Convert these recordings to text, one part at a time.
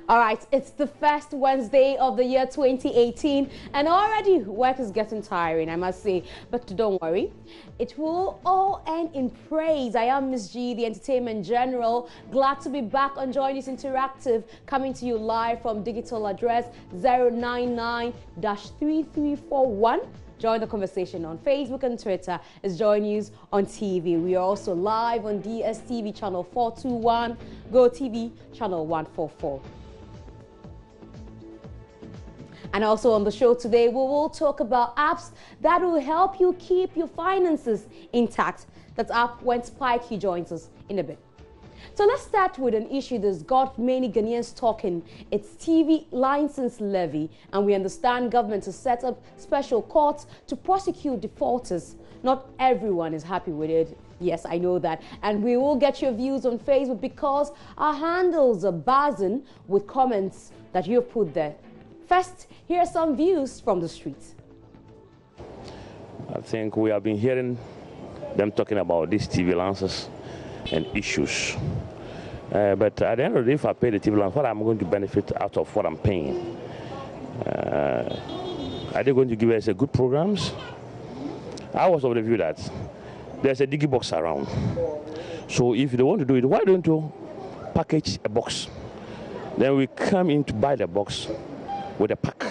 All right, it's the first Wednesday of the year 2018, and already work is getting tiring, I must say. But don't worry, it will all end in praise. I am Miss G, the entertainment general. Glad to be back on Joy News Interactive, coming to you live from digital address 099-3341. Join the conversation on Facebook and Twitter. It's Joy News on TV. We are also live on DSTV channel 421, Go TV channel 144. And also on the show today, we will talk about apps that will help you keep your finances intact. That's app When Spikey joins us in a bit. So let's start with an issue that's got many Ghanaians talking. It's TV license levy, and we understand government has set up special courts to prosecute defaulters. Not everyone is happy with it. Yes, I know that. And we will get your views on Facebook because our handles are buzzing with comments that you've put there. First, here are some views from the streets. I think we have been hearing them talking about these TV licenses and issues. But at the end of the day, if I pay the TV license, what am I going to benefit out of what I'm paying? Are they going to give us a good programs? I was of the view that there's a diggy box around. So if they want to do it, why don't you package a box? Then we come in to buy the box with a pack.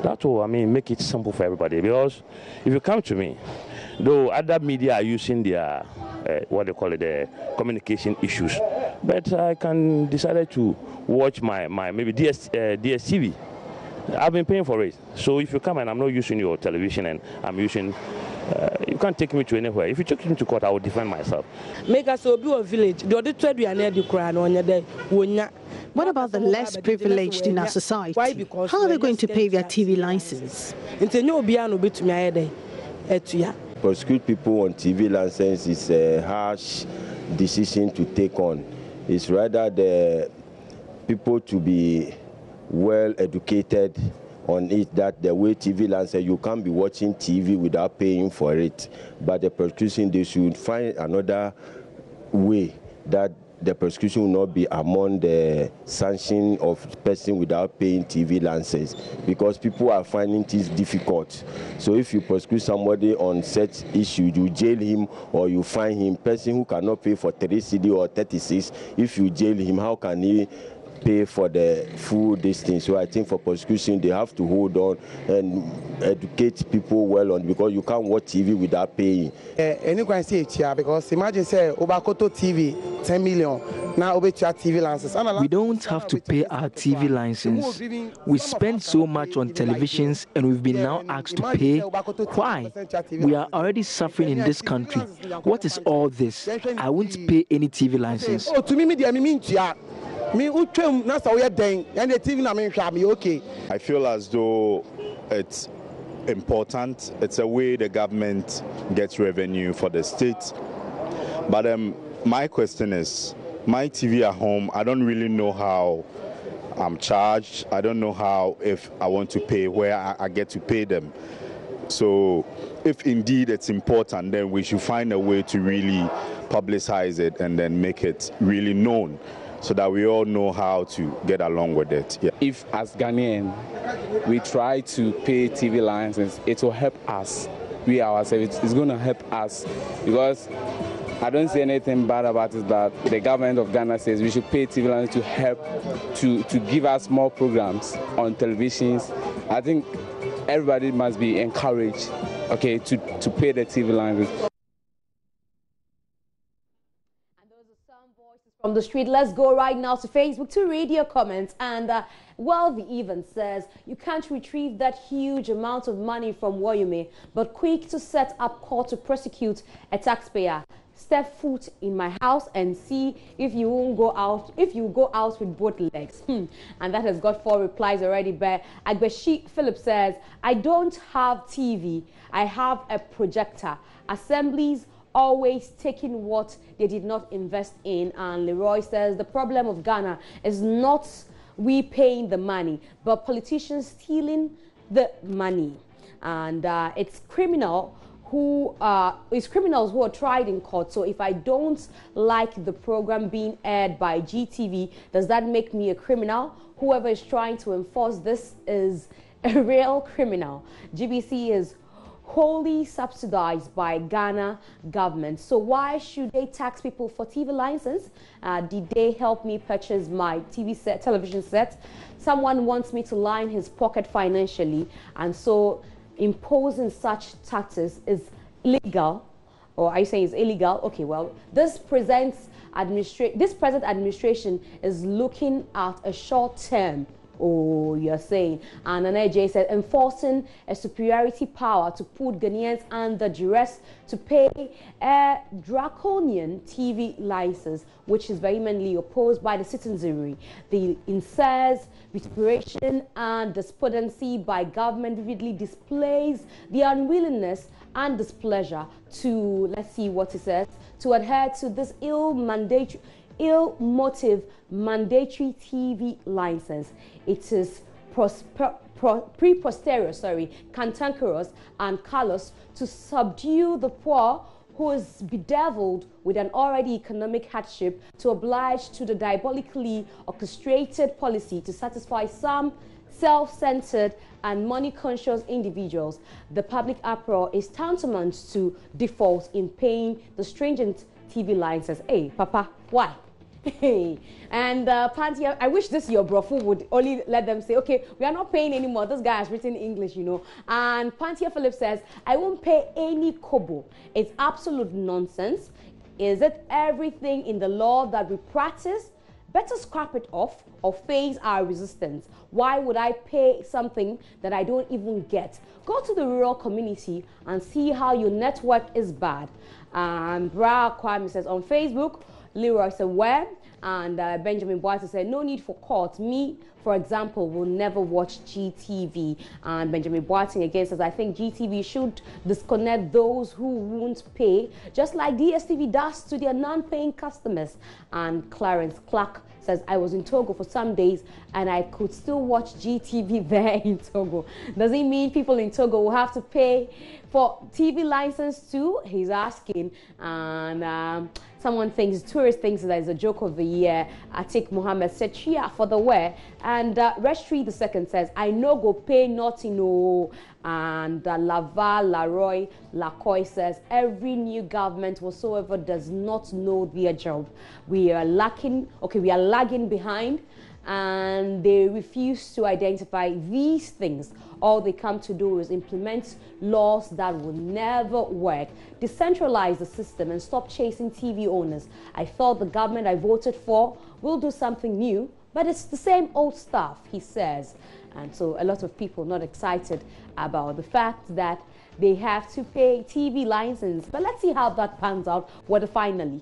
That will, I mean, make it simple for everybody. Because if you come to me, though other media are using their what they call it, the communication issues, but I can decide to watch my maybe DSTV. I've been paying for it. So if you come and I'm not using your television and I'm using, you can't take me to anywhere. If you take me to court, I will defend myself. Make us a village. What about the less privileged in our society? How are they going to pay their TV license? Prosecute people on TV license is a harsh decision to take on. It's rather the people to be well educated on it, that the way TV license, you can't be watching TV without paying for it. But the prosecution, they should find another way that the prosecution will not be among the sanction of person without paying TV license, because people are finding things difficult. So if you prosecute somebody on such issue, you jail him or you fine him. Person who cannot pay for 3 CD or 36, if you jail him, how can he pay for the full distance? So I think for prosecution, they have to hold on and educate people well on, because you can't watch TV without paying. Anyone say it here, because imagine say Obakoto TV 10 million now TV license. We don't have to pay our TV license. We spend so much on televisions and we've been now asked to pay. Why? We are already suffering in this country. What is all this? I won't pay any TV license. Oh, to me, I feel as though it's important. It's a way the government gets revenue for the state. But my question is, my TV at home, I don't really know how I'm charged. I don't know how, if I want to pay, where I get to pay them. So if indeed it's important, then we should find a way to really publicize it and then make it really known, so that we all know how to get along with it. Yeah. If as Ghanaian we try to pay TV licenses, it will help us. We ourselves, it's going to help us, because I don't see anything bad about it that the government of Ghana says we should pay TV licenses to help to give us more programs on televisions. I think everybody must be encouraged, okay, to pay the TV licenses. From the street, let's go right now to Facebook to read your comments. And Wealthy even says, you can't retrieve that huge amount of money from Woyume, but quick to set up court to prosecute a taxpayer. Step foot in my house and see if you won't go out, if you go out with both legs. And that has got 4 replies already. But Agbeshi Philip says, I don't have TV, I have a projector. Assemblies always taking what they did not invest in. And Leroy says the problem of Ghana is not we paying the money, but politicians stealing the money. And it's criminal who is criminals who are tried in court. So if I don't like the program being aired by GTV, does that make me a criminal? Whoever is trying to enforce this is a real criminal. GBC is wholly subsidized by Ghana government. So why should they tax people for TV license? Did they help me purchase my television set? Someone wants me to line his pocket financially, and so imposing such taxes is illegal. Or are you saying it's illegal? Okay, well, this present administration is looking at a short term. Oh, you're saying. And J said enforcing a superiority power to put Ghanaians under duress to pay a draconian TV license, which is vehemently opposed by the citizenry. The incest, vituperation, and despondency by government vividly displays the unwillingness and displeasure to, let's see what it says, to adhere to this ill-motive mandatory TV license. It is preposterous, cantankerous and callous to subdue the poor who is bedeviled with an already economic hardship, to oblige to the diabolically orchestrated policy to satisfy some self-centered and money-conscious individuals. The public uproar is tantamount to default in paying the stringent TV license. Hey, Papa, why? And Pantia, I wish this your brofu would only let them say, okay, we are not paying anymore. This guy has written English, you know. And Pantia Philip says, I won't pay any kobo. It's absolute nonsense. Is it everything in the law that we practice? Better scrap it off or face our resistance. Why would I pay something that I don't even get? Go to the rural community and see how your network is bad. Bra Kwame says on Facebook, Leroy said, where? And Benjamin Boyce said, no need for court. Me, for example, will never watch GTV. And Benjamin Boyce again says, I think GTV should disconnect those who won't pay, just like DSTV does to their non-paying customers. And Clarence Clark says, I was in Togo for some days and I could still watch GTV there in Togo. Does it mean people in Togo will have to pay for TV license too? He's asking. And someone thinks, tourist thinks that is a joke of the year. Atik Mohammed said, cheer for the wear. And Restri II says, I no go pay nothing, no. And Laval, Laroy, Lacoy says, every new government whatsoever does not know their job. We are lagging behind, and they refuse to identify these things. All they come to do is implement laws that will never work. Decentralize the system and stop chasing TV owners. I thought the government I voted for will do something new, but it's the same old stuff, he says. And so a lot of people not excited about the fact that they have to pay TV license. But let's see how that pans out, whether finally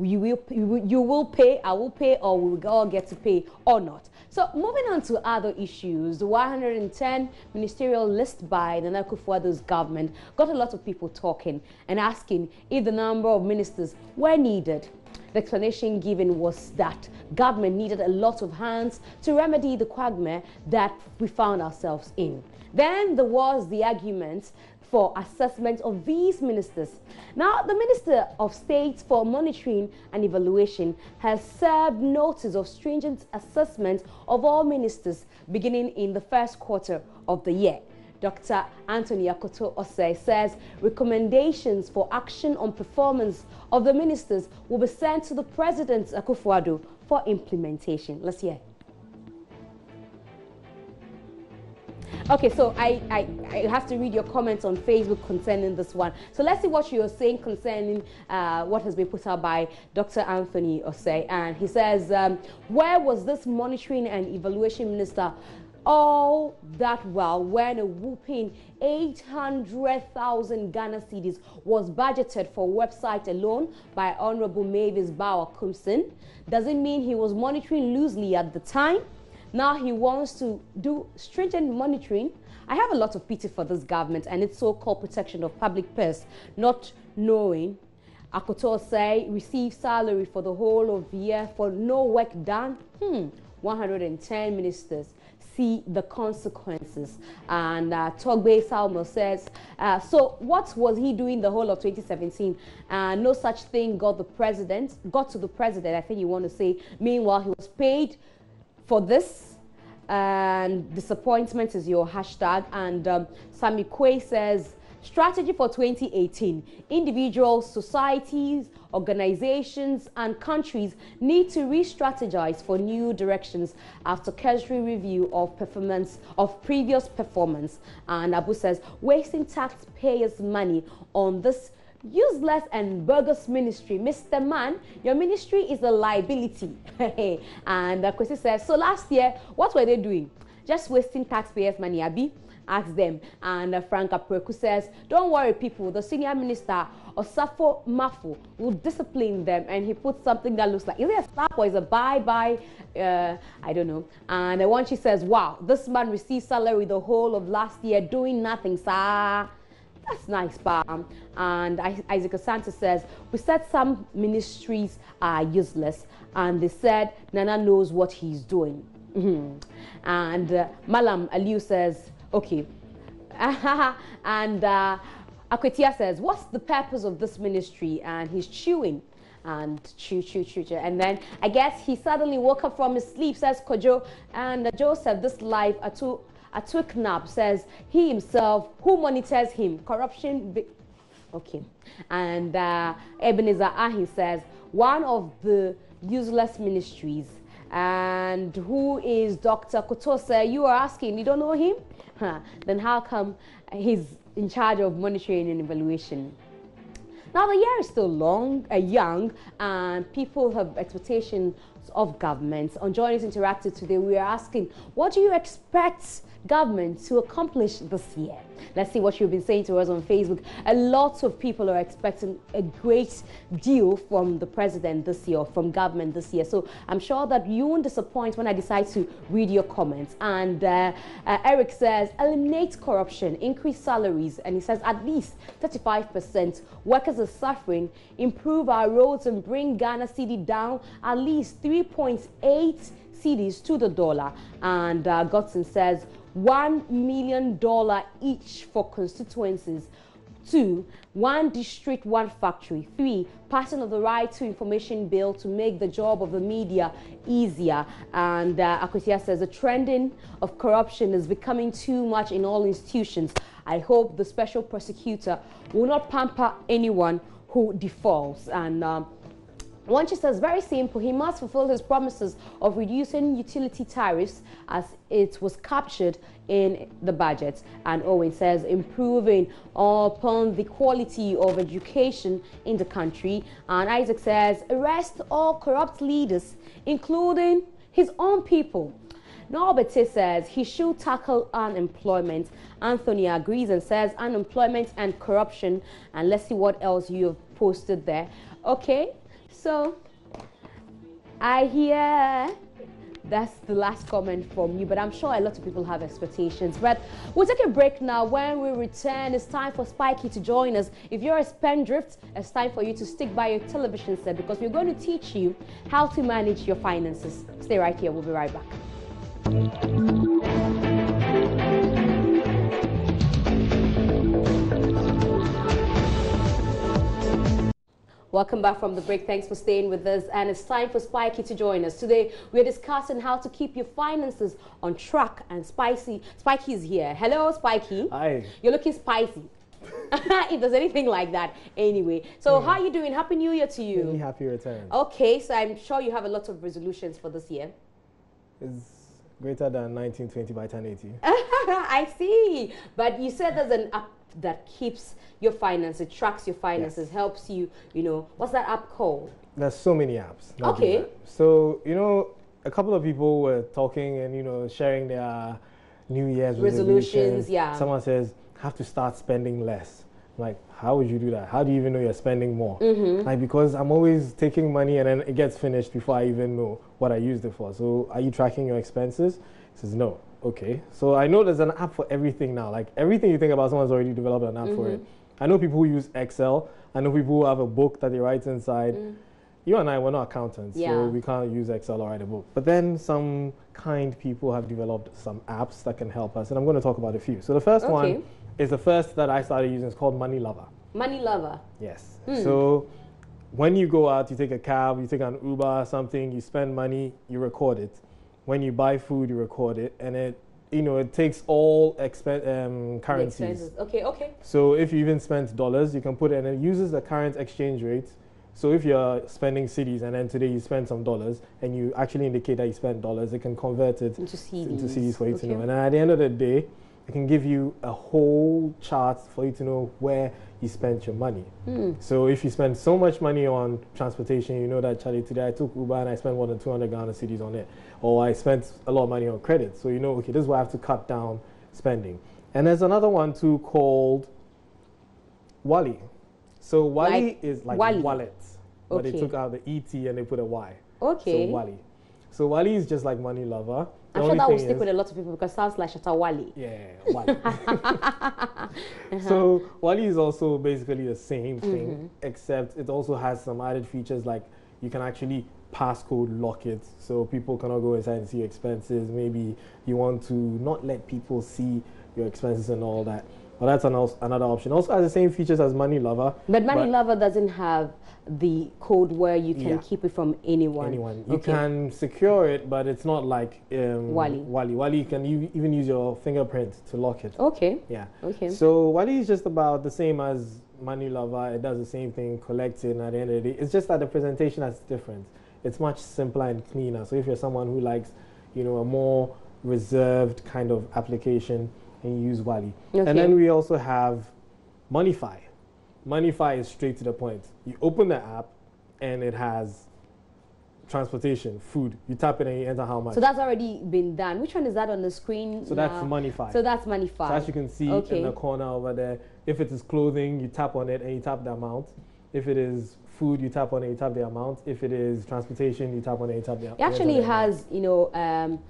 you will pay, I will pay, or we will all get to pay or not. So moving on to other issues, the 110 ministerial list by Nana Akufo-Addo's government got a lot of people talking and asking if the number of ministers were needed. The explanation given was that government needed a lot of hands to remedy the quagmire that we found ourselves in. Then there was the argument for assessment of these ministers. Now, the Minister of State for Monitoring and Evaluation has served notice of stringent assessment of all ministers beginning in the first quarter of the year. Dr. Anthony Akoto Osei says recommendations for action on performance of the ministers will be sent to the President Akufo-Addo for implementation. Let's hear. Okay, so I have to read your comments on Facebook concerning this one. So let's see what you're saying concerning what has been put out by Dr. Anthony Osei. And he says, where was this monitoring and evaluation minister all that while when a whooping 800,000 Ghana cedis was budgeted for website alone by Honorable Mavis Bauer Kumsin? Does it mean he was monitoring loosely at the time? Now he wants to do stringent monitoring. I have a lot of pity for this government and its so-called protection of public purse, not knowing Akoto say received salary for the whole of the year for no work done. 110 ministers. see the consequences. And Togbe Salmo says, so what was he doing the whole of 2017? No such thing got to the president, I think you want to say. Meanwhile, he was paid for this. And disappointment is your hashtag. And Sami Kwe says, strategy for 2018. Individuals, societies, organizations, and countries need to re-strategize for new directions after cursory review of previous performance. And Abu says, wasting taxpayers' money on this useless and bogus ministry. Mr. Man, your ministry is a liability. And Kwesi says, so last year, what were they doing? Just wasting taxpayers' money, Abi? Ask them. And Frank Apreku says, don't worry, people. The senior minister, Osafo Mafu, will discipline them. And he put something that looks like, is it a slap or is it a bye-bye? I don't know. And the one she says, wow, this man received salary the whole of last year doing nothing, sir. That's nice, Bam. And Isaac Asante says, we said some ministries are useless. And they said, Nana knows what he's doing. And Malam Aliu says, okay. And Akwetia says, what's the purpose of this ministry? And he's chewing. And chew. And then I guess he suddenly woke up from his sleep, says Kojo. And Joseph, this life, Atwiknap says, he himself, who monitors him? Corruption. Okay. And Ebenezer Ahi says, one of the useless ministries. And who is Dr. Kotose? You are asking, you don't know him? Then how come he's in charge of monitoring and evaluation? Now the year is still young, and people have expectations of government. On Join Us Interactive today, we are asking, what do you expect government to accomplish this year? Let's see what you've been saying to us on Facebook. A lot of people are expecting a great deal from the president this year, from government this year. So I'm sure that you won't disappoint when I decide to read your comments. And Eric says, eliminate corruption, increase salaries. And he says, at least 35%. Workers are suffering. Improve our roads and bring Ghana cedi down at least 3.8 cedis to the dollar. And Godson says, $1 million each for constituencies. 2, 1 district, 1 factory. 3, passing of the right to information bill to make the job of the media easier. And Akwetia says the trending of corruption is becoming too much in all institutions. I hope the special prosecutor will not pamper anyone who defaults. And Wanchi says, very simple, he must fulfill his promises of reducing utility tariffs as it was captured in the budget. And Owen says, improving upon the quality of education in the country. And Isaac says, arrest all corrupt leaders, including his own people. Norbert says he should tackle unemployment. Anthony agrees and says unemployment and corruption. And let's see what else you have posted there. Okay. So, I hear that's the last comment from you, but I'm sure a lot of people have expectations. But we'll take a break now. When we return, it's time for Spikey to join us. If you're a spendthrift, it's time for you to stick by your television set because we're going to teach you how to manage your finances. Stay right here. We'll be right back. Welcome back from the break. Thanks for staying with us. And it's time for Spikey to join us. Today, we're discussing how to keep your finances on track. And Spikey is here. Hello, Spikey. Hi. You're looking spicy. If there's anything like that. Anyway, so how are you doing? Happy New Year to you. Really happy return. Okay, so I'm sure you have a lot of resolutions for this year. It's greater than 1920 by 1080. I see. But you said there's an app that keeps your finances, tracks your finances, yes, helps you, you know. What's that app called? There's so many apps. Okay. So, you know, a couple of people were talking and, you know, sharing their New Year's resolutions. Yeah. Someone says, have to start spending less. I'm like, how would you do that? How do you even know you're spending more? Like, because I'm always taking money and then it gets finished before I even know what I used it for. So are you tracking your expenses? He says, no. Okay. So I know there's an app for everything now. Like everything you think about, someone's already developed an app for it. I know people who use Excel. I know people who have a book that they write inside. you and I, we're not accountants, Yeah. so we can't use Excel or write a book. But then some kind people have developed some apps that can help us, and I'm going to talk about a few. So the first one is the first that I started using. It's called Money Lover. Money Lover. Yes. So when you go out, you take a cab, you take an Uber, something, you spend money, you record it. When you buy food, you record it, and it, you know, it takes all currencies. Okay. So if you even spend dollars, you can put it, and it uses the current exchange rate. So if you're spending cedis, and then today you spend some dollars, and you actually indicate that you spent dollars, it can convert it into cedis for you to know. And then at the end of the day, it can give you a whole chart for you to know where you spent your money. So if you spend so much money on transportation, you know that, Charlie, today I took Uber and I spent more than 200 Ghana cedis on it. Or I spent a lot of money on credit. So you know, okay, this is where I have to cut down spending. And there's another one too called Wally. So Wally is like wallet. But they took out the ET and they put a Y. Okay. So Wally. So Wally is just like Money Lover. I'm sure that will stick with a lot of people because it sounds like Shatta Wally. Yeah, Wally. So Wally is also basically the same thing, except it also has some added features like you can actually passcode lock it so people cannot go inside and see your expenses. Maybe you want to not let people see your expenses and all that. Well, that's another option. Also has the same features as Money Lover. But Money Lover doesn't have the code where you can keep it from anyone. You can secure it, but it's not like Wally. Wally, you can even use your fingerprint to lock it. Okay. Yeah. Okay. So Wally is just about the same as Money Lover. It does the same thing, collects it, and at the end of the day, it's just that the presentation is different. It's much simpler and cleaner. So if you're someone who likes, you know, a more reserved kind of application, and you use Wally. Okay. And then we also have Moneyfi. Moneyfi is straight to the point. You open the app and it has transportation, food. You tap it and you enter how much. So that's already been done. Which one is that on the screen? So that's Moneyfi. So that's Moneyfi. So as you can see in the corner over there, if it is clothing, you tap on it and you tap the amount. If it is food, you tap on it, you tap the amount. If it is transportation, you tap on it, you tap the amount. It actually has, you know,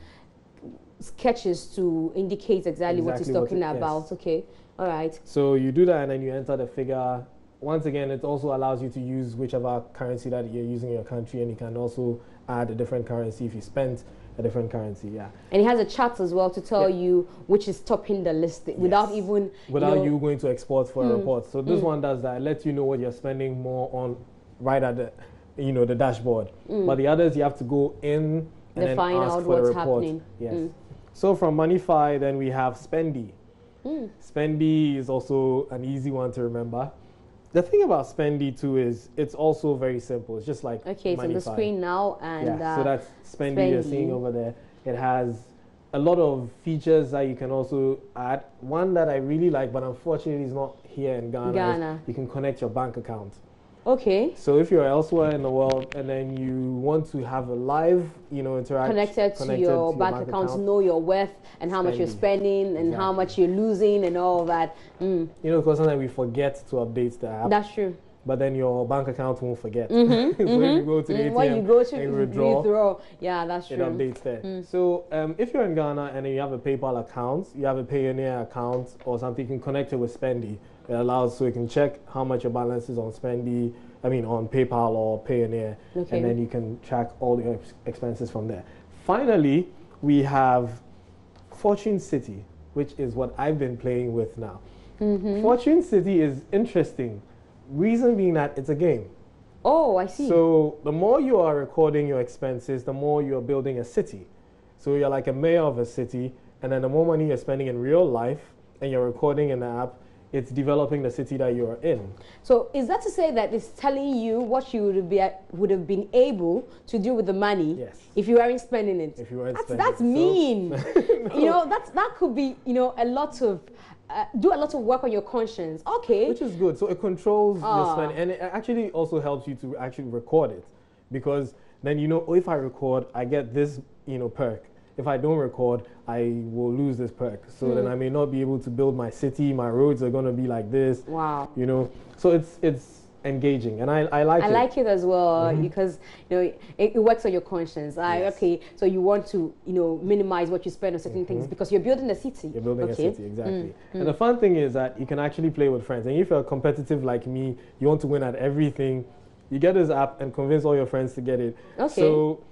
sketches to indicate exactly what he's talking about. Yes. Okay, all right. So you do that and then you enter the figure. Once again, it also allows you to use whichever currency that you're using in your country, and you can also add a different currency if you spent a different currency. Yeah. And it has a chart as well to tell you which is topping the list without even you going to export for a report. So this one does that. It lets you know what you're spending more on right at the the dashboard. But the others you have to go in and then find ask out for what's the report. happening. Yes. So from Moneyfi, then we have Spendy. Spendy is also an easy one to remember. The thing about Spendy too is it's also very simple. It's just like it's on the screen now, and so that's Spendy you're seeing over there. It has a lot of features that you can also add. One that I really like, but unfortunately is not here in Ghana. You can connect your bank account. Okay. So if you're elsewhere in the world and then you want to have a live, interaction connected to your bank account, to know your worth and how much you're spending and how much you're losing and all that. Because sometimes we forget to update the app. That's true. But then your bank account won't forget. So if you go to the ATM when you go to and withdraw, yeah, that's true. It updates there. So if you're in Ghana and then you have a PayPal account, you have a Payoneer account or something, you can connect it with Spendy. It allows so you can check how much your balance is on Spendy, on PayPal or Payoneer, and then you can track all your expenses from there. Finally, we have Fortune City, which is what I've been playing with now. Fortune City is interesting. Reason being that it's a game. Oh, I see. So the more you are recording your expenses, the more you're building a city. So you're like a mayor of a city, and then the more money you're spending in real life and you're recording in the app, it's developing the city that you're in. So is that to say that it's telling you what you would have been able to do with the money if you weren't spending it? If you weren't spending it. That's mean. No. That could be a lot of do a lot of work on your conscience. Okay. Which is good. So it controls your spending, and it actually also helps you to actually record it, because then if I record, I get this perk. If I don't record, I will lose this perk. So then I may not be able to build my city. My roads are going to be like this. Wow. So it's engaging, and I like it. I like it as well because it works on your conscience. Okay, so you want to minimize what you spend on certain things because you're building a city. You're building a city, exactly. And the fun thing is that you can actually play with friends. And if you're competitive like me, you want to win at everything. You get this app and convince all your friends to get it. Okay. So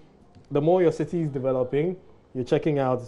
the more your city is developing, you're checking out.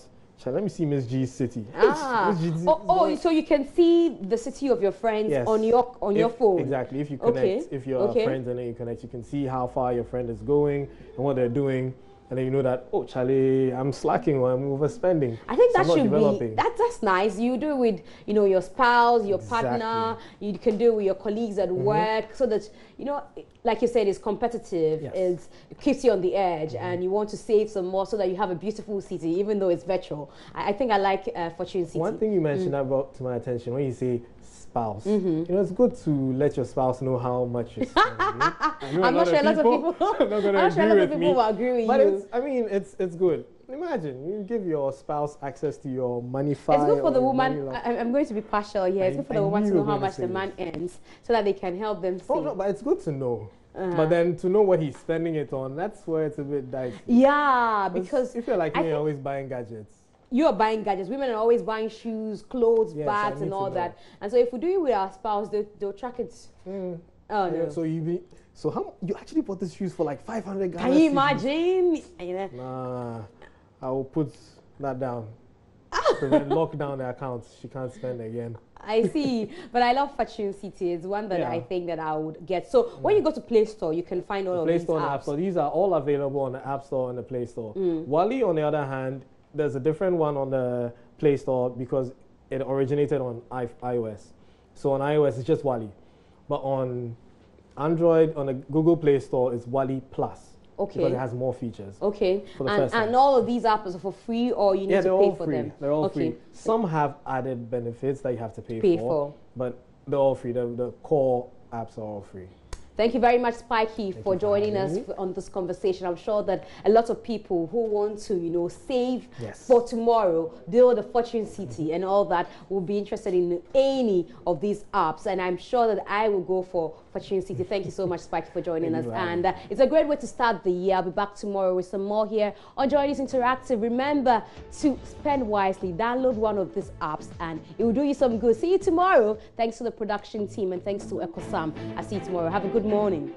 Let me see Miss G's city. Miss G's so you can see the city of your friends on your phone. Exactly. If you connect, if you're friends and then you connect, you can see how far your friend is going and what they're doing. And then you know that, oh, Charlie, I'm slacking or I'm overspending. I think that should be, that's nice. You do it with, you know, your spouse, your partner. You can do it with your colleagues at work so that, you know, like you said, it's competitive. It keeps you on the edge and you want to save some more so that you have a beautiful city, even though it's virtual. I think I like Fortune City. One thing you mentioned that brought to my attention when you say spouse. You know, it's good to let your spouse know how much you're spending. I'm not sure a lot of people will agree with you. But it's good. Imagine you give your spouse access to your money file. It's good for the woman. I'm going to be partial here. It's good for the woman to know how much the man earns so that they can help them save. Oh, no, but it's good to know. But then to know what he's spending it on, that's where it's a bit dicey. Yeah, because if you're like me, you're always buying gadgets. You're buying gadgets. Women are always buying shoes, clothes, bags, and all that. And so if we do it with our spouse, they'll track it. Oh no! So how you actually bought these shoes for like 500 Ghana? Can you imagine? Nah, I will put that down. Lock down the account. She can't spend again. I see, but I love Fortune City. It's one that I think that I would get. So when you go to Play Store, you can find all of these apps. Play Store and App Store. These are all available on the App Store and the Play Store. Wally, on the other hand, there's a different one on the Play Store because it originated on iOS. So on iOS, it's just Wally. But on Android, on the Google Play Store, it's Wally Plus. Okay. Because it has more features. Okay. And all of these apps are for free or you need to pay for them? They're all free. Some have added benefits that you have to pay for. But they're all free. The core apps are all free. Thank you very much, Spikey, for joining us on this conversation. I'm sure that a lot of people who want to, you know, save for tomorrow, deal with the Fortune City and all that, will be interested in any of these apps. And I'm sure that I will go for Fortune City. Thank you so much, Spikey, for joining us. And it's a great way to start the year. I'll be back tomorrow with some more here on Joy News Interactive. Remember to spend wisely. Download one of these apps and it will do you some good. See you tomorrow. Thanks to the production team and thanks to Ekosam. I'll see you tomorrow. Have a good morning.